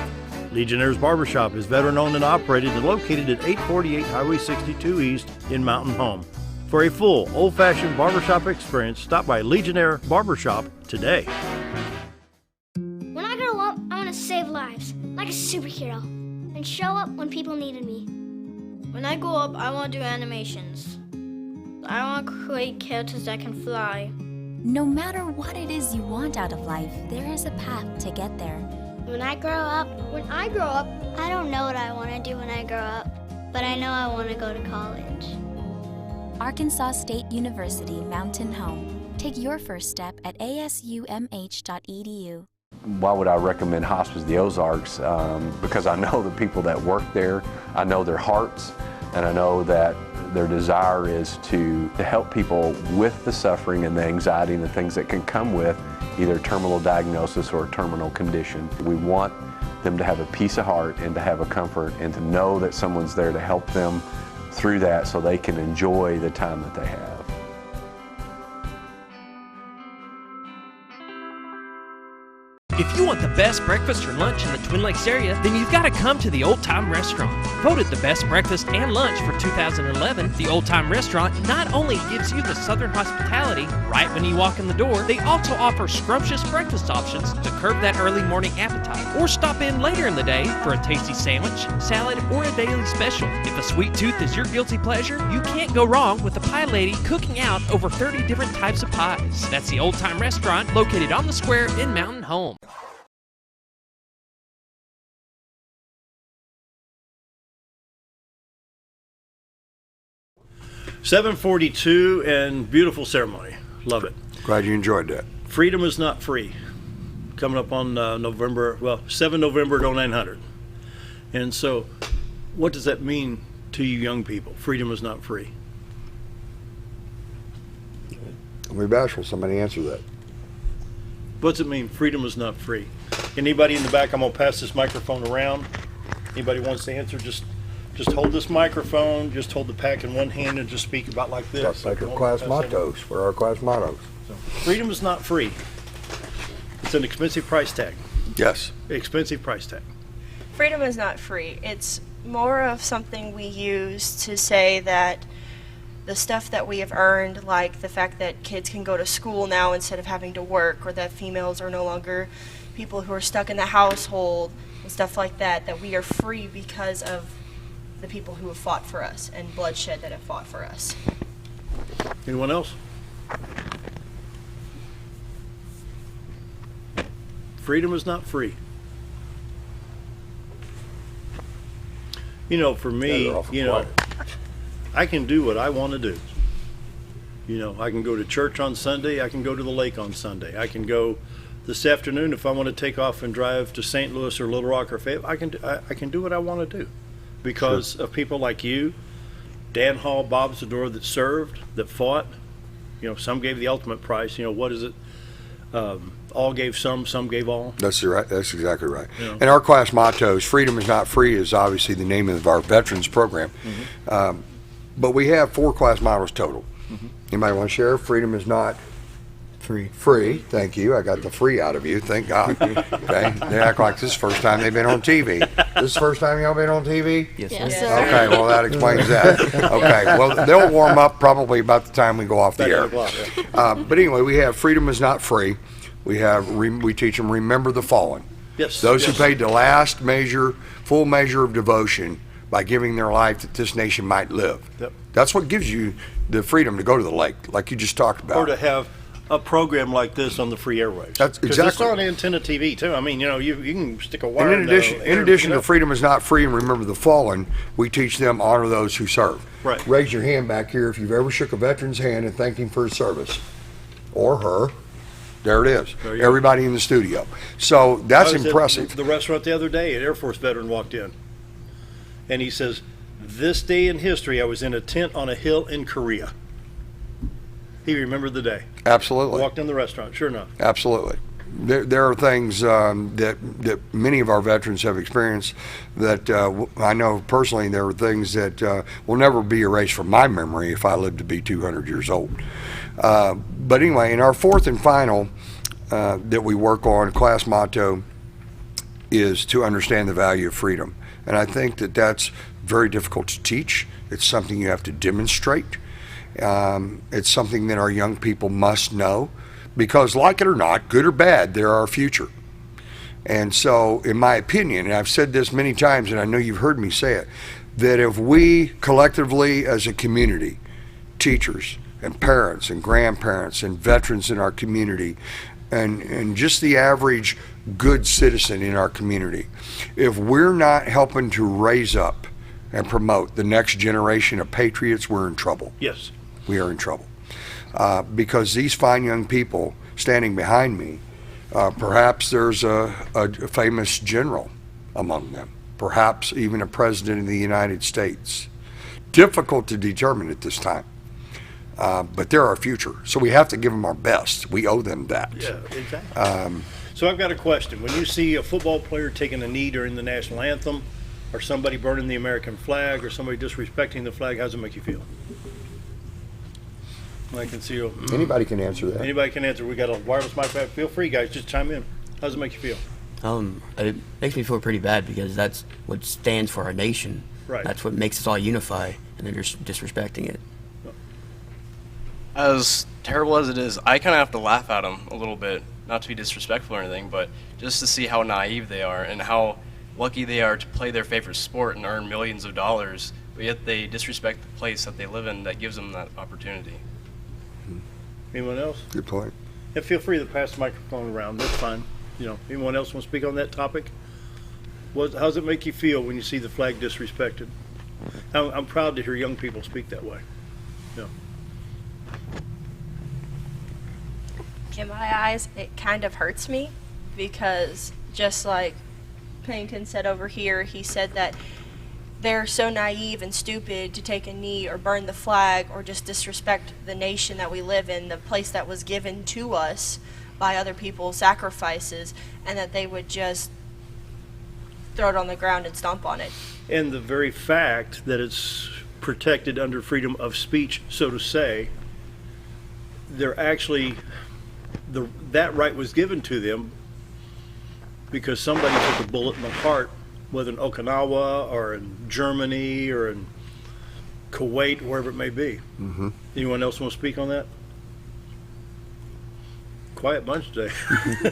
Legionnaire's Barbershop is veteran-owned and operated and located at 848 Highway 62 East in Mountain Home. For a full, old-fashioned barbershop experience, stop by Legionnaire Barbershop today. When I grow up, I want to save lives, like a superhero, and show up when people needed me. When I grow up, I want to do animations. I want to create characters that can fly. No matter what it is you want out of life, there is a path to get there. When I grow up, I don't know what I want to do when I grow up, but I know I want to go to college. Arkansas State University Mountain Home. Take your first step at asumh.edu. Why would I recommend Hospice of the Ozarks? Because I know the people that work there, I know their hearts, and I know that their desire is to help people with the suffering and the anxiety and the things that can come with either terminal diagnosis or a terminal condition. We want them to have a peace of heart and to have a comfort and to know that someone's there to help them through that so they can enjoy the time that they have. If you want the best breakfast or lunch in the Twin Lakes area, then you've got to come to the Old Time Restaurant. Voted the best breakfast and lunch for 2011, the Old Time Restaurant not only gives you the Southern hospitality right when you walk in the door, they also offer scrumptious breakfast options to curb that early morning appetite. Or stop in later in the day for a tasty sandwich, salad, or a daily special. If a sweet tooth is your guilty pleasure, you can't go wrong with the pie lady cooking out over 30 different types of pies. That's the Old Time Restaurant located on the square in Mountain Home. 7:42 and beautiful ceremony. Love it. Glad you enjoyed that. Freedom is not free. Coming up on 7 November 0900. And so, what does that mean to you young people? Freedom is not free. Don't be bashful. Somebody answer that. What's it mean? Freedom is not free. Anybody in the back? I'm gonna pass this microphone around. Anybody wants to answer? Just hold this microphone. Just hold the pack in one hand and just speak about like this. That's like our class mottos. For our class mottos. So, freedom is not free. It's an expensive price tag. Yes. Expensive price tag. Freedom is not free. It's more of something we use to say that the stuff that we have earned, like the fact that kids can go to school now instead of having to work, or that females are no longer people who are stuck in the household and stuff like that, that we are free because of the people who have fought for us and bloodshed that have fought for us. Anyone else? Freedom is not free. You know, for me, I can do what I want to do. You know, I can go to church on Sunday. I can go to the lake on Sunday. I can go this afternoon if I want to take off and drive to St. Louis or Little Rock or Fayetteville. I can do what I want to do because of people like you, Dan Hall, Bob Zador, that served, that fought. You know, some gave the ultimate price. You know, what is it? All gave some gave all. That's right. That's exactly right. You know. And our class mottos, freedom is not free, is obviously the name of our veterans program. Mm-hmm. But we have 4 class mottos total. Mm-hmm. Anybody want to share? Freedom is not free. Free. Thank you. I got the free out of you. Thank God. Okay. They act like this is the first time they've been on TV. This is the first time y'all been on TV? Yes, sir. Okay. Well, that explains that. Okay. Well, they'll warm up probably about the time we go off the air. But anyway, we have freedom is not free. We teach them remember the fallen. Yes. Those who paid the last measure, full measure of devotion by giving their life that this nation might live. Yep. That's what gives you the freedom to go to the lake, like you just talked about. Or to have a program like this on the free airwaves. That's 'Cause exactly. it's on antenna TV too. I mean, you can stick a wire. And in addition to freedom is not free and remember the fallen, we teach them honor those who serve. Right. Raise your hand back here if you've ever shook a veteran's hand and thanked him for his service, or her. There it is. There you Everybody in the studio. So that's I was impressive. At the restaurant the other day, an Air Force veteran walked in, and he says, "This day in history, I was in a tent on a hill in Korea." He remembered the day. Absolutely. Walked in the restaurant. Sure enough. Absolutely. There are things that many of our veterans have experienced that I know personally. There are things that will never be erased from my memory if I live to be 200 years old. But anyway, in our fourth and final that we work on, class motto is to understand the value of freedom. And I think that that's very difficult to teach. It's something you have to demonstrate. It's something that our young people must know because, like it or not, good or bad, they're our future. And so, in my opinion, and I've said this many times and I know you've heard me say it, that if we collectively as a community, teachers and parents and grandparents and veterans in our community and just the average good citizen in our community, if we're not helping to raise up and promote the next generation of patriots, we're in trouble. Yes. We are in trouble. Because these fine young people standing behind me, perhaps there's a famous general among them, perhaps even a president of the United States. Difficult to determine at this time. But they're our future, so we have to give them our best. We owe them that. Yeah, exactly. So I've got a question. When you see a football player taking a knee during the national anthem, or somebody burning the American flag, or somebody disrespecting the flag, how does it make you feel? I can see you. Anybody can answer that. Anybody can answer. We got a wireless microphone. Feel free, guys. Just chime in. How does it make you feel? It makes me feel pretty bad because that's what stands for our nation. Right. That's what makes us all unify, and they're just disrespecting it. As terrible as it is, I kind of have to laugh at them a little bit, not to be disrespectful or anything, but just to see how naive they are and how lucky they are to play their favorite sport and earn millions of dollars, but yet they disrespect the place that they live in that gives them that opportunity. Anyone else? Good point. And feel free to pass the microphone around. That's fine. Anyone else want to speak on that topic? How does it make you feel when you see the flag disrespected? I'm proud to hear young people speak that way. Yeah. In my eyes, it kind of hurts me because just like Pennington said over here, he said that they're so naive and stupid to take a knee or burn the flag or just disrespect the nation that we live in, the place that was given to us by other people's sacrifices, and that they would just throw it on the ground and stomp on it. And the very fact that it's protected under freedom of speech, so to say, they're actually, that right was given to them because somebody took a bullet in the heart, whether in Okinawa or in Germany or in Kuwait, wherever it may be. Mm-hmm. Anyone else want to speak on that? Quiet bunch today.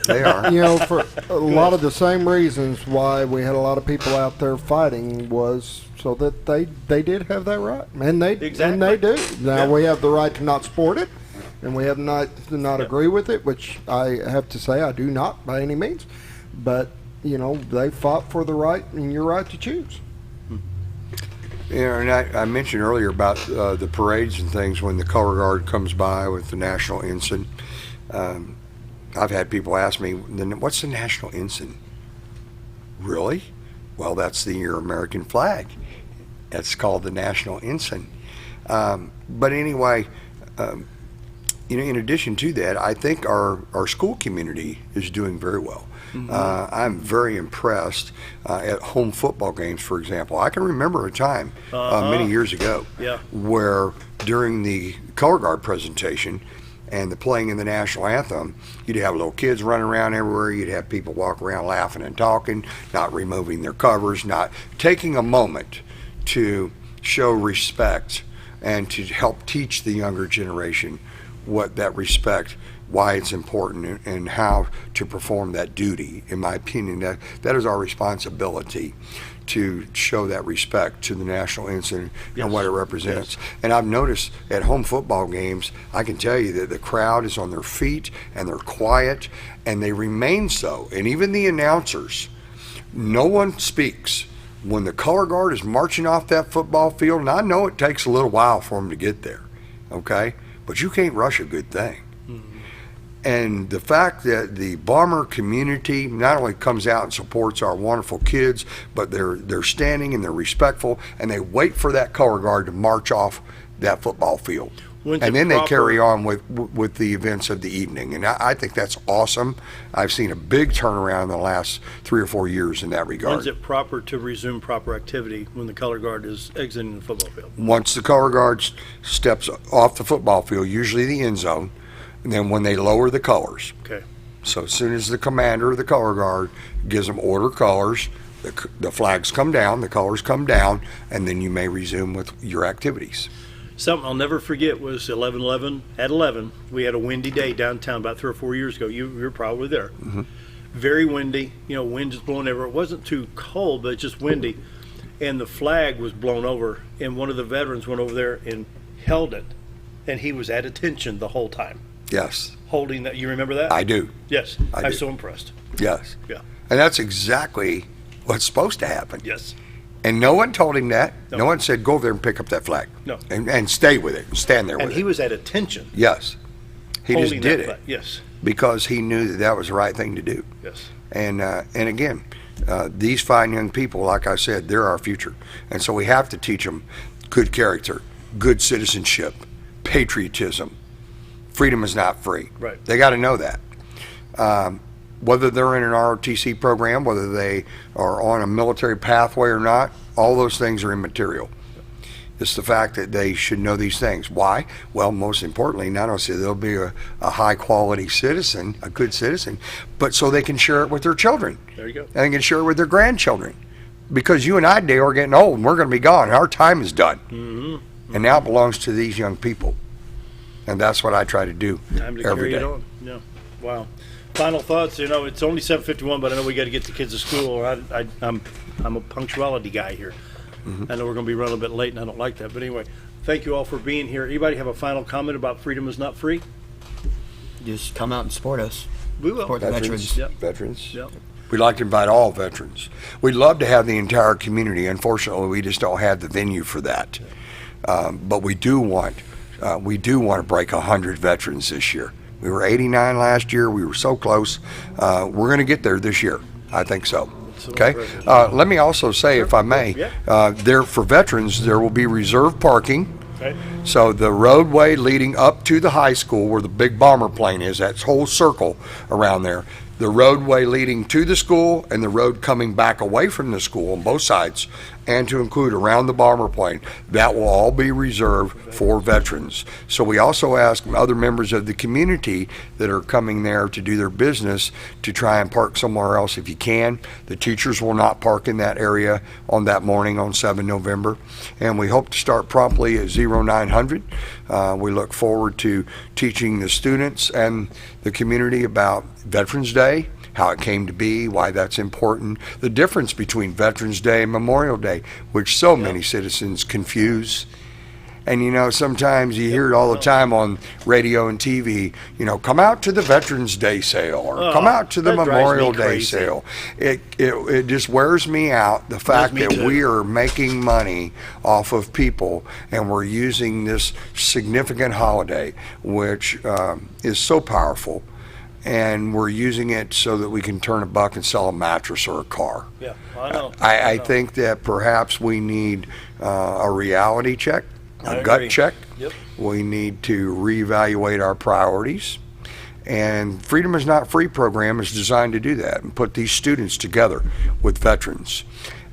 They are. For a lot of the same reasons why we had a lot of people out there fighting was so that they did have that right, and they do. Now we have the right to not support it, and we have not to not agree with it, which I have to say I do not by any means. But they fought for the right and your right to choose. And I mentioned earlier about the parades and things when the color guard comes by with the national ensign. I've had people ask me, then what's the national ensign? Really? Well, that's your American flag. That's called the national ensign. But anyway, in addition to that, I think our school community is doing very well. Mm-hmm. I'm very impressed at home football games, for example. I can remember a time many years ago where during the color guard presentation and the playing in the national anthem, you'd have little kids running around everywhere. You'd have people walk around laughing and talking, not removing their covers, not taking a moment to show respect and to help teach the younger generation what that respect why it's important and how to perform that duty. In my opinion, that is our responsibility, to show that respect to the national ensign and what it represents. And I've noticed at home football games, I can tell you that the crowd is on their feet and they're quiet, and they remain so. And even the announcers, no one speaks when the color guard is marching off that football field. And I know it takes a little while for them to get there, okay? But you can't rush a good thing. And the fact that the Bomber community not only comes out and supports our wonderful kids, but they're standing and they're respectful, and they wait for that color guard to march off that football field. And then they carry on with the events of the evening. And I think that's awesome. I've seen a big turnaround in the last 3 or 4 years in that regard. When's it proper to resume proper activity when the color guard is exiting the football field? Once the color guard steps off the football field, usually the end zone, and then when they lower the colors. Okay. So as soon as the commander of the color guard gives them order colors, the flags come down, the colors come down, and then you may resume with your activities. Something I'll never forget was 11/11. At 11, we had a windy day downtown about 3 or 4 years ago. You were probably there. Mm-hmm. Very windy. Wind just blowing everywhere. It wasn't too cold, but it's just windy. And the flag was blown over, and one of the veterans went over there and held it, and he was at attention the whole time. Yes. Holding that. You remember that? I do. Yes. I was do. so impressed. Yes. Yeah. And that's exactly what's supposed to happen. Yes. And no one told him that. No. No one said, go over there and pick up that flag. No. And stay with it, and stand there with And it. he was at attention. Yes. He just holding did that it. flag. Yes. Because he knew that that was the right thing to do. Yes. And again, these fine young people, like I said, they're our future. And so we have to teach them good character, good citizenship, patriotism. Freedom is not free. Right. They got to know that. Whether they're in an ROTC program, whether they are on a military pathway or not, all those things are immaterial. It's the fact that they should know these things. Why? Well, most importantly, not only so they'll be a high quality citizen, a good citizen, but so they can share it with their children. There you go. And they can share it with their grandchildren. Because you and I, Dale, are getting old and we're going to be gone. Our time is done. Mm-hmm. And now it belongs to these young people. And that's what I try to do Time to every carry day. it on. Yeah. Wow. Final thoughts. It's only 7:51, but I know we got to get the kids to school. Or I'm a punctuality guy here. Mm-hmm. I know we're going to be running a bit late, and I don't like that. But anyway, thank you all for being here. Anybody have a final comment about freedom is not free? Just come out and support us. We will. Support the veterans. Yep. Veterans. Yep. We'd like to invite all veterans. We'd love to have the entire community. Unfortunately, we just don't have the venue for that. But we do want to break 100 veterans this year. We were 89 last year. We were so close. We're going to get there this year. I think so. Okay. Let me also say, if I may, there for veterans, there will be reserved parking. Okay. So the roadway leading up to the high school where the big bomber plane is, that whole circle around there, the roadway leading to the school and the road coming back away from the school on both sides, and to include around the bomber plane, that will all be reserved for veterans. So we also ask other members of the community that are coming there to do their business to try and park somewhere else if you can. The teachers will not park in that area on that morning on 7 November. And we hope to start promptly at 0900. We look forward to teaching the students and the community about Veterans Day, how it came to be, why that's important, the difference between Veterans Day and Memorial Day, which so many citizens confuse. And sometimes you hear it all the time on radio and TV, come out to the Veterans Day sale or come out to the Memorial Day sale. It just wears me out, the fact that we are making money off of people and we're using this significant holiday, which is so powerful. And we're using it so that we can turn a buck and sell a mattress or a car. Yeah, I know. I think that perhaps we need a reality check, a gut check. Yep. We need to reevaluate our priorities. And Freedom is Not Free program is designed to do that and put these students together with veterans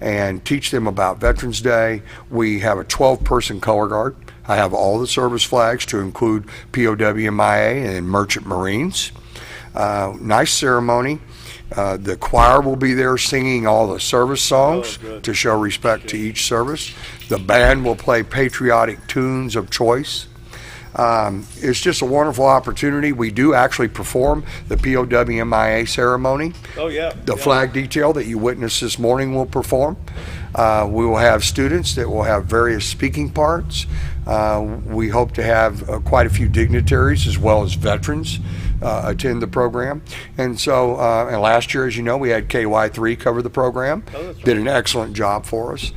and teach them about Veterans Day. We have a 12-person color guard. I have all the service flags to include POW/MIA and Merchant Marines. Nice ceremony. The choir will be there singing all the service songs to show respect to each service. The band will play patriotic tunes of choice. It's just a wonderful opportunity. We do actually perform the POWMIA ceremony. Oh, yeah. The flag detail that you witnessed this morning will perform. We will have students that will have various speaking parts. We hope to have quite a few dignitaries as well as veterans attend the program. And so, and last year, as you know, we had KY3 cover the program. Oh, that's right. Did an excellent job for us.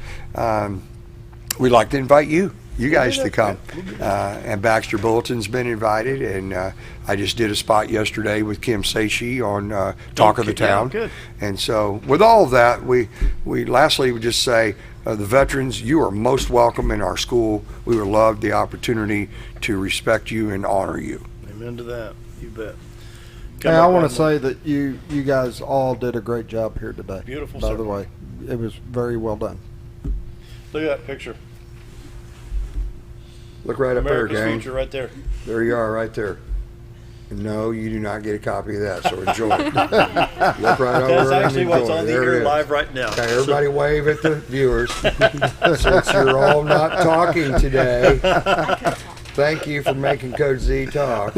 We'd like to invite you guys to come. And Baxter Bulletin's been invited, and I just did a spot yesterday with Kim Seishi on Talk of the Town. Good. And so with all of that, we lastly would just say, the veterans, you are most welcome in our school. We would love the opportunity to respect you and honor you. Amen to that. You bet. Hey, I want to say that you guys all did a great job here today. Beautiful, by sir. the way. It was very well done. Look at that picture. Look right up there, America's gang. future right there. There you are, right there. No, you do not get a copy of that, so enjoy it. Look right over That's and actually enjoy what's it. on the There it air is. live right now. Okay, everybody wave at the viewers. Since you're all not talking today, thank you for making Coach Z talk.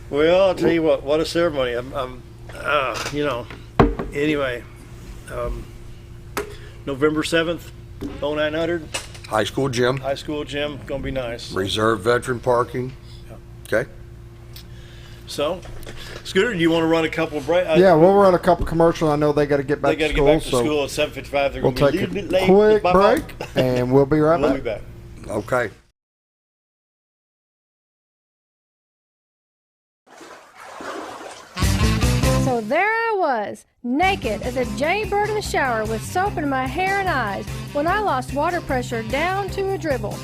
Well, I'll tell you what a ceremony. You know, anyway, November 7th, 0900. High school gym. High school gym, gonna be nice. Reserve veteran parking. Okay. So, Scooter, do you want to run a couple of breaks? Yeah, we'll run a couple commercials. I know they got to get back They to got to school. get back to so school at 7:55. They're we'll going to take be a a little bit late. quick Bye-bye. break, and we'll be right We'll back. be back. Okay. So there I was, naked as a jaybird in the shower with soap in my hair and eyes when I lost water pressure down to a dribble.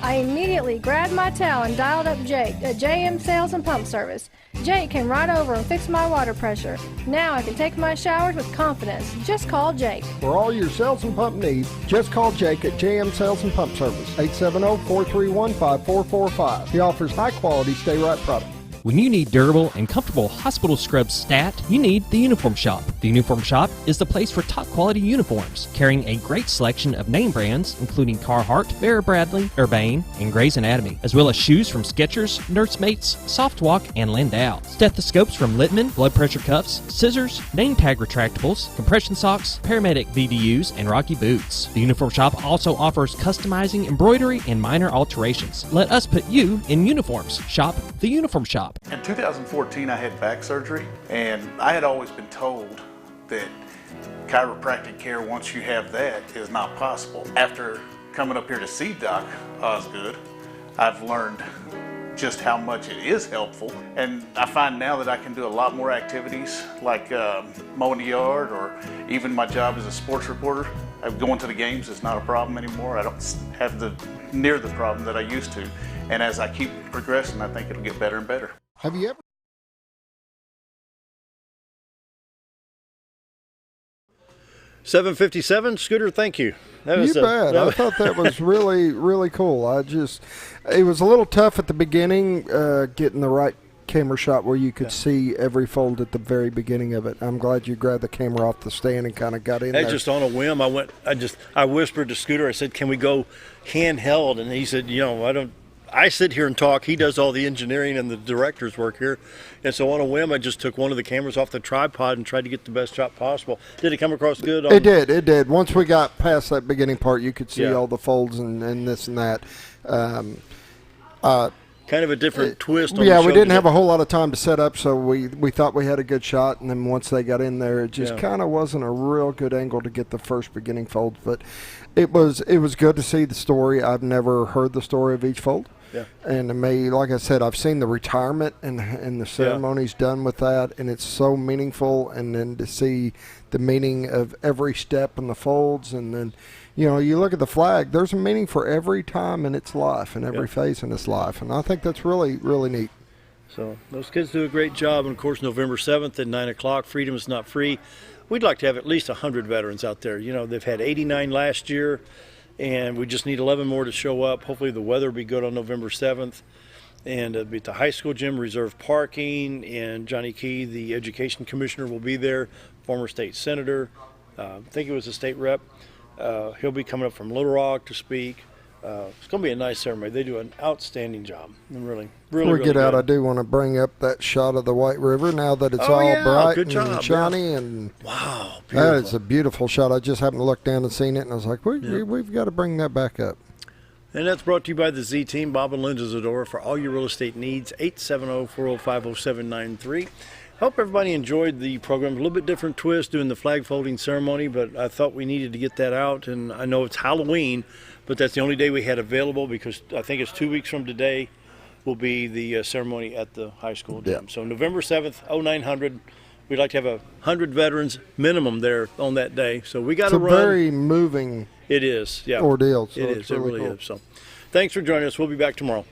I immediately grabbed my towel and dialed up Jake at JM Sales and Pump Service. Jake came right over and fixed my water pressure. Now I can take my showers with confidence. Just call Jake. For all your sales and pump needs, just call Jake at JM Sales and Pump Service, 870-431-5445. He offers high-quality stay-right products. When you need durable and comfortable hospital scrubs stat, you need the Uniform Shop. The Uniform Shop is the place for top quality uniforms, carrying a great selection of name brands, including Carhartt, Vera Bradley, Urbane, and Grey's Anatomy, as well as shoes from Skechers, Nursemates, Softwalk, and Landau, stethoscopes from Littman, blood pressure cuffs, scissors, name tag retractables, compression socks, paramedic VDUs, and Rocky boots. The Uniform Shop also offers customizing, embroidery, and minor alterations. Let us put you in uniforms. Shop the Uniform Shop. In 2014, I had back surgery, and I had always been told that chiropractic care, once you have that, is not possible. After coming up here to see Doc Osgood, I've learned just how much it is helpful, and I find now that I can do a lot more activities like mowing the yard, or even my job as a sports reporter. Going to the games is not a problem anymore. I don't have near the problem that I used to, and as I keep progressing, I think it'll get better and better. Have you ever? $7.57, Scooter. Thank you. That You was bet. I thought that was really, really cool. It was a little tough at the beginning, getting the right camera shot where you could see every fold at the very beginning of it. I'm glad you grabbed the camera off the stand and kind of got in there. Just on a whim. I whispered to Scooter. I said, "Can we go handheld?" And he said, I sit here and talk. He does all the engineering and the director's work here. And so on a whim, I just took one of the cameras off the tripod and tried to get the best shot possible. Did it come across good? It did. Once we got past that beginning part, you could see all the folds and this and that. Kind of a different twist on Yeah, the we show didn't today. have a whole lot of time to set up, so we thought we had a good shot, and then once they got in there, it just kind of wasn't a real good angle to get the first beginning folds. But it was good to see the story. I've never heard the story of each fold. Yeah. And to me, like I said, I've seen the retirement and the ceremonies done with that, and it's so meaningful. And then to see the meaning of every step in the folds, and then, you look at the flag, there's a meaning for every time in its life and every phase in its life. And I think that's really, really neat. So those kids do a great job. And, of course, November 7th at 9 o'clock, Freedom is Not Free. We'd like to have at least 100 veterans out there. They've had 89 last year, and we just need 11 more to show up. Hopefully the weather will be good on November 7th. And it'll be at the high school gym, reserved parking, and Johnny Key, the education commissioner, will be there, former state senator. I think he was a state rep. He'll be coming up from Little Rock to speak. it's going to be a nice ceremony. They do an outstanding job. And really Before we get good. out, I do want to bring up that shot of the White River now that it's all bright and shiny. And wow, beautiful. That is a beautiful shot. I just happened to look down and seen it, and I was like, we've got to bring that back up. And that's brought to you by the Z Team, Bob and Linda Zadora, for all your real estate needs, 870-405-0793. Hope everybody enjoyed the program. A little bit different twist doing the flag folding ceremony, but I thought we needed to get that out. And I know it's Halloween, but that's the only day we had available because I think it's 2 weeks from today will be the ceremony at the high school gym. Yeah. So November 7th, 0900. We'd like to have 100 veterans minimum there on that day. So we got to run. It's a very moving It is, yeah. ordeal. So it is. It really is. So thanks for joining us. We'll be back tomorrow.